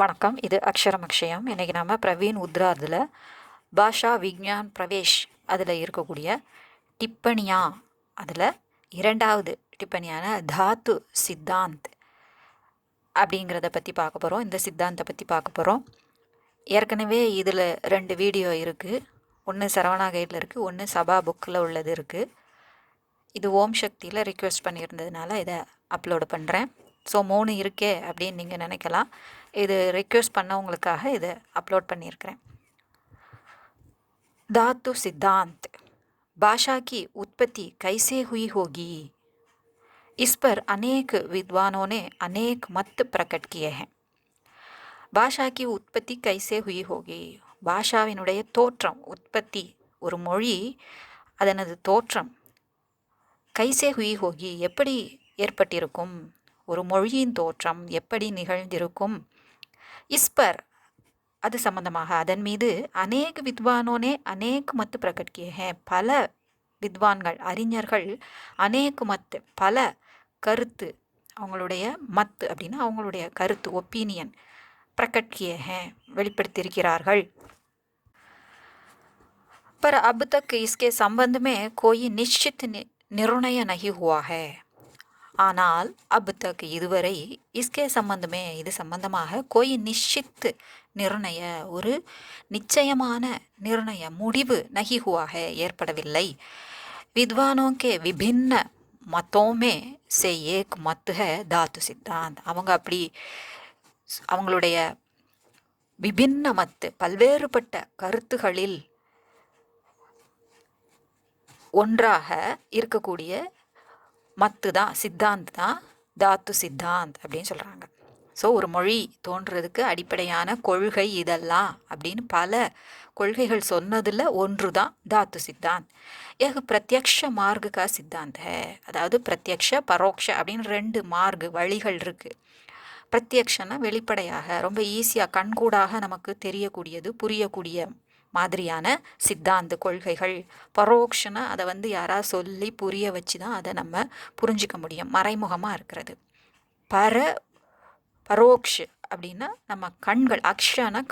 வணக்கம். இது அக்ஷரம் அக்ஷயம். இன்றைக்கி நம்ம பிரவீன் உத்ராதில் பாஷா விக்ஞான் பிரவேஷ் அதில் இருக்கக்கூடிய டிப்பணியா அதில் இரண்டாவது டிப்பணியான தாத்து சித்தாந்த் அப்படிங்கிறத பற்றி பார்க்க போகிறோம். இந்த சித்தாந்தை பற்றி பார்க்க போகிறோம். ஏற்கனவே இதில் 2 வீடியோ இருக்குது. ஒன்று சரவணா கைடில் இருக்குது, ஒன்று சபா புக்கில் உள்ளது இருக்குது. இது ஓம் சக்தியில் ரிக்வெஸ்ட் பண்ணியிருந்ததுனால இதை அப்லோடு பண்ணுறேன். ஸோ 3 இருக்கே அப்படின்னு நீங்கள் நினைக்கலாம். இது ரிக்வெஸ்ட் பண்ணவங்களுக்காக இதை அப்லோட் பண்ணியிருக்கிறேன். धातु सिद्धांत भाषा की उत्पत्ति कैसे हुई होगी, इस पर अनेक विद्वानों ने अनेक मत प्रकट किए हैं. பாஷா கி உற்பத்தி கைசே ஹுயி ஹோகி, பாஷாவினுடைய தோற்றம், உற்பத்தி ஒரு மொழி அதனது தோற்றம் கைசே ஹுயி ஹோகி எப்படி ஏற்பட்டிருக்கும், ஒரு மொழியின் தோற்றம் எப்படி நிகழ்ந்திருக்கும். இஸ்பர் அது சம்பந்தமாக, அதன் மீது அநேக வித்வானோனே அநேக மத்து பிரகட் கியே ஹே, பல வித்வான்கள் அறிஞர்கள் அநேக மத்து பல கருத்து, அவங்களுடைய மத்து அப்படின்னா அவங்களுடைய கருத்து ஒப்பீனியன் பிரகட் கியே ஹே வெளிப்படுத்தியிருக்கிறார்கள். पर अब तक इसके संबंध में कोई निश्चित निर्णय नहीं हुआ है. ஆனால் अब तक இதுவரை इसके संबंध में இது சம்பந்தமாக कोई निश्चित निर्णय ஒரு நிச்சயமான நிர்ணய முடிவு नहीं हुआ है ஏற்படவில்லை. विद्वानों के विभिन्न मतों में से एक मत है धातु सिद्धांत. அவங்க அப்படி அவங்களுடைய விபின்ன மத்து பல்வேறுபட்ட கருத்துகளில் ஒன்றாக இருக்கக்கூடிய மத்து தான் சித்தாந்த் தான் தாத்து சித்தாந்த் அப்படின்னு சொல்கிறாங்க. ஸோ ஒரு மொழி தோன்றதுக்கு அடிப்படையான கொள்கை இதெல்லாம் அப்படின்னு பல கொள்கைகள் சொன்னதில் ஒன்று தான் தாத்து சித்தாந்த். ஏக பிரத்யக்ஷ மார்கு கா சித்தாந்த் ஹே, அதாவது பிரத்யக்ஷ பரோக்ஷ அப்படின்னு 2 மார்கு வழிகள் இருக்குது. பிரத்யக்ஷனா வெளிப்படையாக ரொம்ப ஈஸியாக கண்கூடாக நமக்கு தெரியக்கூடியது புரியக்கூடிய மாதிரியான சித்தாந்த கொள்கைகள். பரோக்ஷனா அதை யாராவது சொல்லி புரிய வச்சு தான் அதை நம்ம புரிஞ்சிக்க முடியும், மறைமுகமாக இருக்கிறது. பரோக்ஷ அப்படின்னா நம்ம கண்கள், அக்ஷானா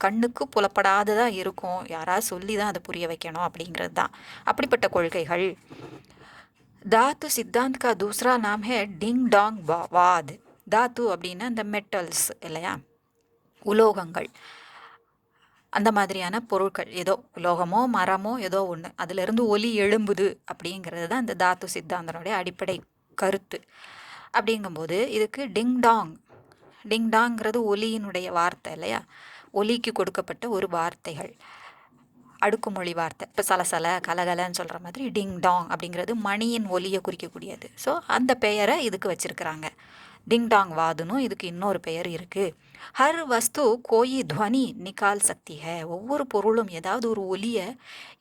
கண்ணுக்கு புலப்படாததாக இருக்கும், யாராவது சொல்லி தான் அதை புரிய வைக்கணும் அப்படிங்கிறது தான். அப்படிப்பட்ட கொள்கைகள். தாத்து சித்தாந்த் கா தூசரா நாம் ஹே டிங் டாங் வாத். தாத்து அப்படின்னா இந்த மெட்டல்ஸ் இல்லையா, உலோகங்கள், அந்த மாதிரியான பொருட்கள், ஏதோ உலோகமோ மரமோ ஏதோ ஒன்று, அதிலிருந்து ஒலி எழும்புது அப்படிங்கிறது தான் இந்த தாத்து சித்தாந்தனுடைய அடிப்படை கருத்து. அப்படிங்கும்போது இதுக்கு டிங்டாங்கிறது ஒலியினுடைய வார்த்தை இல்லையா, ஒலிக்கு கொடுக்கப்பட்ட ஒரு வார்த்தைகள், அடுக்குமொழி வார்த்தை. இப்போ சலசல கலகலன்னு சொல்கிற மாதிரி டிங் டாங் அப்படிங்கிறது மணியின் ஒலியை குறிக்கக்கூடியது. ஸோ அந்த பெயரை இதுக்கு வச்சுருக்கிறாங்க. டிங்டாங் வாதுனும் இதுக்கு இன்னொரு பெயர் இருக்குது. ஹர் வஸ்து கோயி துவனி நிகால் சக்தி ஹே, ஒவ்வொரு பொருளும் ஏதாவது ஒரு ஒலியை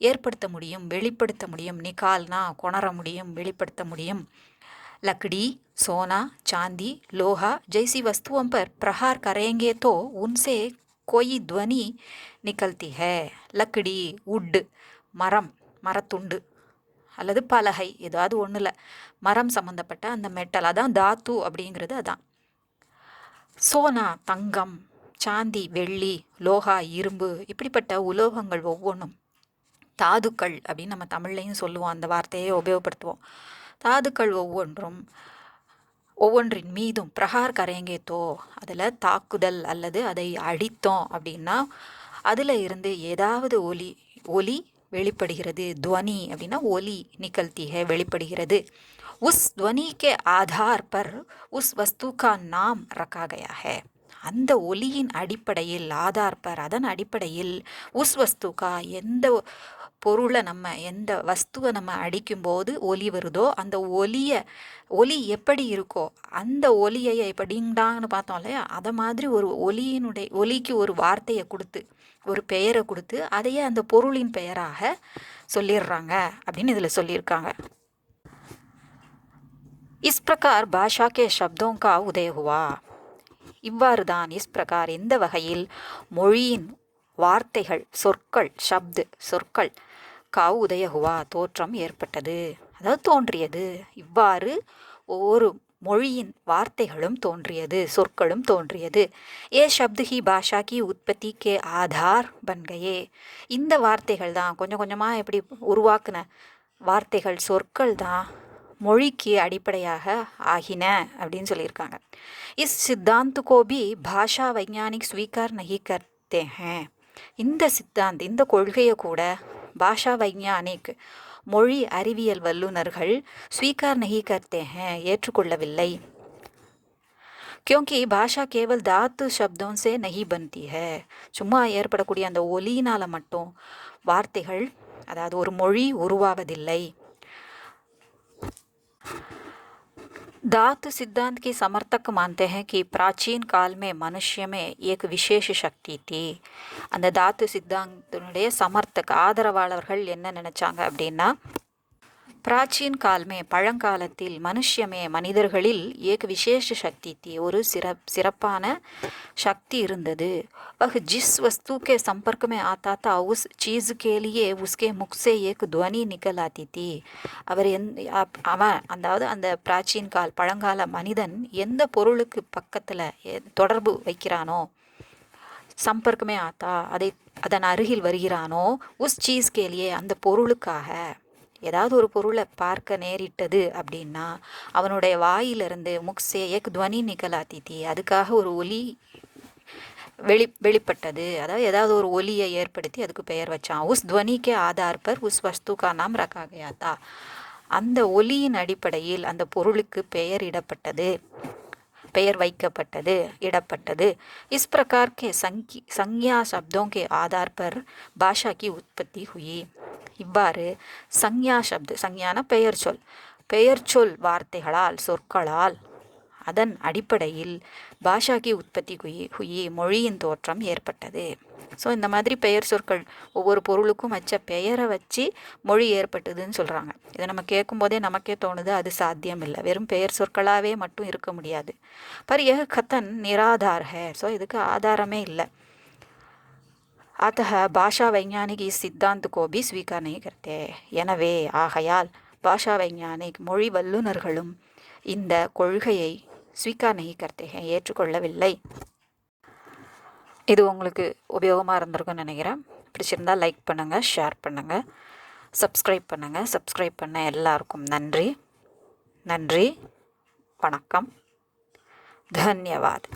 ஏற்படுத்த முடியும், வெளிப்படுத்த முடியும். நிகால்னா கொணர முடியும், வெளிப்படுத்த முடியும். लकड़ी, सोना, चांदी, लोहा जैसी वस्तुओं पर प्रहार करेंगे तो उनसे कोई ध्वनि निकलती है. लकड़ी, wood, மரம், மரத்துண்டு அல்லது பலகை, ஏதாவது ஒன்றில் மரம் சம்மந்தப்பட்ட அந்த மெட்டல், அதான் தாத்து அப்படிங்கிறது அதான். சோனா தங்கம், சாந்தி வெள்ளி, லோகா இரும்பு, இப்படிப்பட்ட உலோகங்கள் ஒவ்வொன்றும், தாதுக்கள் அப்படின்னு நம்ம தமிழ்லையும் சொல்லுவோம், அந்த வார்த்தையை உபயோகப்படுத்துவோம். தாதுக்கள் ஒவ்வொன்றின் மீதும் பிரகார் கரையங்கேத்தோ, அதில் தாக்குதல் அல்லது அதை அடித்தோம் அப்படின்னா அதில் இருந்து ஏதாவது ஒலி வெளிப்படுகிறது. துவனி அப்படின்னா ஒலி, நிகழ்த்தி ஹே வெளிப்படுகிறது. உஸ் துவனி கே ஆதார் பர் உஸ் வஸ்து கா நாம் ரக்கா கயா ஹே, அந்த ஒலியின் அடிப்படையில், ஆதார் பர் அதன் அடிப்படையில், உஸ் வஸ்து கா எந்த பொருளை நம்ம எந்த வஸ்துவை நம்ம அடிக்கும்போது ஒலி வருதோ அந்த ஒலி எப்படி இருக்கோ அந்த ஒலியை இப்போ டிங்டாங்னு பார்த்தோம் இல்லையா, அதை மாதிரி ஒரு ஒலிக்கு ஒரு வார்த்தையை கொடுத்து ஒரு பெயரை கொடுத்து அதையே அந்த பொருளின் பெயராக சொல்லிடுறாங்க அப்படின்னு இதில் சொல்லியிருக்காங்க. इस प्रकार भाषा के शब्दों का उदय हुआ. இவ்வாறு தான் இஸ் பிரகார் இந்த வகையில் மொழியின் வார்த்தைகள், சொற்கள், சொற்கள் காவு உதய ஹுவா தோற்றம் ஏற்பட்டது, அதாவது தோன்றியது. இவ்வாறு ஒவ்வொரு மொழியின் வார்த்தைகளும் தோன்றியது, சொற்களும் தோன்றியது. ஏ शब्द ही भाषा की उत्पत्ति के आधार बन गए. இந்த வார்த்தைகள் தான் கொஞ்சம் கொஞ்சமாக எப்படி உருவாக்குன வார்த்தைகள், சொற்கள் தான் மொழிக்கு அடிப்படையாக ஆகின அப்படின்னு சொல்லியிருக்காங்க. இஸ் சித்தாந்த் को भी भाषा वैज्ञानिक स्वीकार नहीं करते हैं. இந்த சித்தாந்த், இந்த கொள்கையை கூட பாஷா வைஞானிக், மொழி அறிவியல் வல்லுநர்கள் ஸ்வீகார் நஹி கர்த்தே ஹேன், ஏற்றுக்கொள்ளவில்லை. क्योंकि भाषा केवल धातु शब्दों से नहीं बनती है. சும்மா ஏற்படக்கூடிய அந்த ஒலியினால் மட்டும் வார்த்தைகள், அதாவது ஒரு மொழி உருவாவதில்லை. धातु सिद्धांत के समर्थक मानते हैं कि प्राचीन काल में मनुष्य में एक विशेष शक्ति थी. அந்த தாத்து சித்தாந்தனுடைய சமர்த்தக் ஆதரவாளர்கள் என்ன நினைச்சாங்க அப்படின்னா, பிராச்சீன் கால்மே பழங்காலத்தில் மனுஷ்யமே மனிதர்களில் ஏக் விசேஷ சக்தி थी, ஒரு சிறப்பான சக்தி இருந்தது. वह जिस वस्तु के संपर्क में आता था उस चीज के लिए उसके मुख से एक ध्वनि निकल आती थी. அவன் அதாவது அந்த பிராச்சீன் கால் பழங்கால மனிதன் எந்த பொருளுக்கு பக்கத்தில் தொடர்பு வைக்கிறானோ, சம்பர்க்கமே ஆத்தா அதன் அருகில் வருகிறானோ, உஸ் சீஸ் கேலியே அந்த பொருளுக்காக, ஏதாவது ஒரு பொருளை பார்க்க நேரிட்டது அப்படின்னா அவனுடைய வாயிலிருந்து முக்ஸே ஏக் துவனி நிகலாத்தித்தி, அதுக்காக ஒரு ஒலி வெளிப்பட்டது. அதாவது ஏதாவது ஒரு ஒலியை ஏற்படுத்தி அதுக்கு பெயர் வச்சான். உஸ் துவனிக்கே ஆதார் பர் உஸ் வஸ்துக்கா நாம் ரக்கா கயாத்தா, அந்த ஒலியின் அடிப்படையில் அந்த பொருளுக்கு பெயர் வைக்கப்பட்டது, இடப்பட்டது. इस प्रकार के संज्ञा शब्दों के आधार पर भाषा की उत्पत्ति हुई. இவ்வாறு சஞ்ஞா சப்த, சஞ்ஞான பெயர் சொல் வார்த்தைகளால், சொற்களால், அதன் அடிப்படையில் பாஷாக்கி உற்பத்தி ஹுயி மொழியின் தோற்றம் ஏற்பட்டது. ஸோ இந்த மாதிரி பெயர் சொற்கள் ஒவ்வொரு பொருளுக்கும் வச்ச பெயரை வச்சு மொழி ஏற்பட்டதுன்னு சொல்கிறாங்க. இதை நம்ம கேட்கும்போதே நமக்கே தோணுது அது சாத்தியம் இல்லை, வெறும் பெயர் சொற்களாகவே மட்டும் இருக்க முடியாது. பர் யஹ் கதன் நிராதார் ஹே, ஸோ இதுக்கு ஆதாரமே இல்லை. अतः भाषा वैज्ञानिक इस सिद्धांत को भी स्वीकार नहीं करते. எனவே ஆகையால் பாஷா வைஞானிக் மொழி வல்லுநர்களும் இந்த கொள்கையை ஸ்வீகார் நஹி கர்த்தே ஹேன், ஏற்றுக்கொள்ளவில்லை. இது உங்களுக்கு உபயோகமாக இருந்திருக்குன்னு நினைக்கிறேன். பிடிச்சிருந்தால் லைக் பண்ணுங்கள், ஷேர் பண்ணுங்கள், சப்ஸ்கிரைப் பண்ணுங்கள். சப்ஸ்கிரைப் பண்ண எல்லாருக்கும் நன்றி. வணக்கம். தன்யவாத்.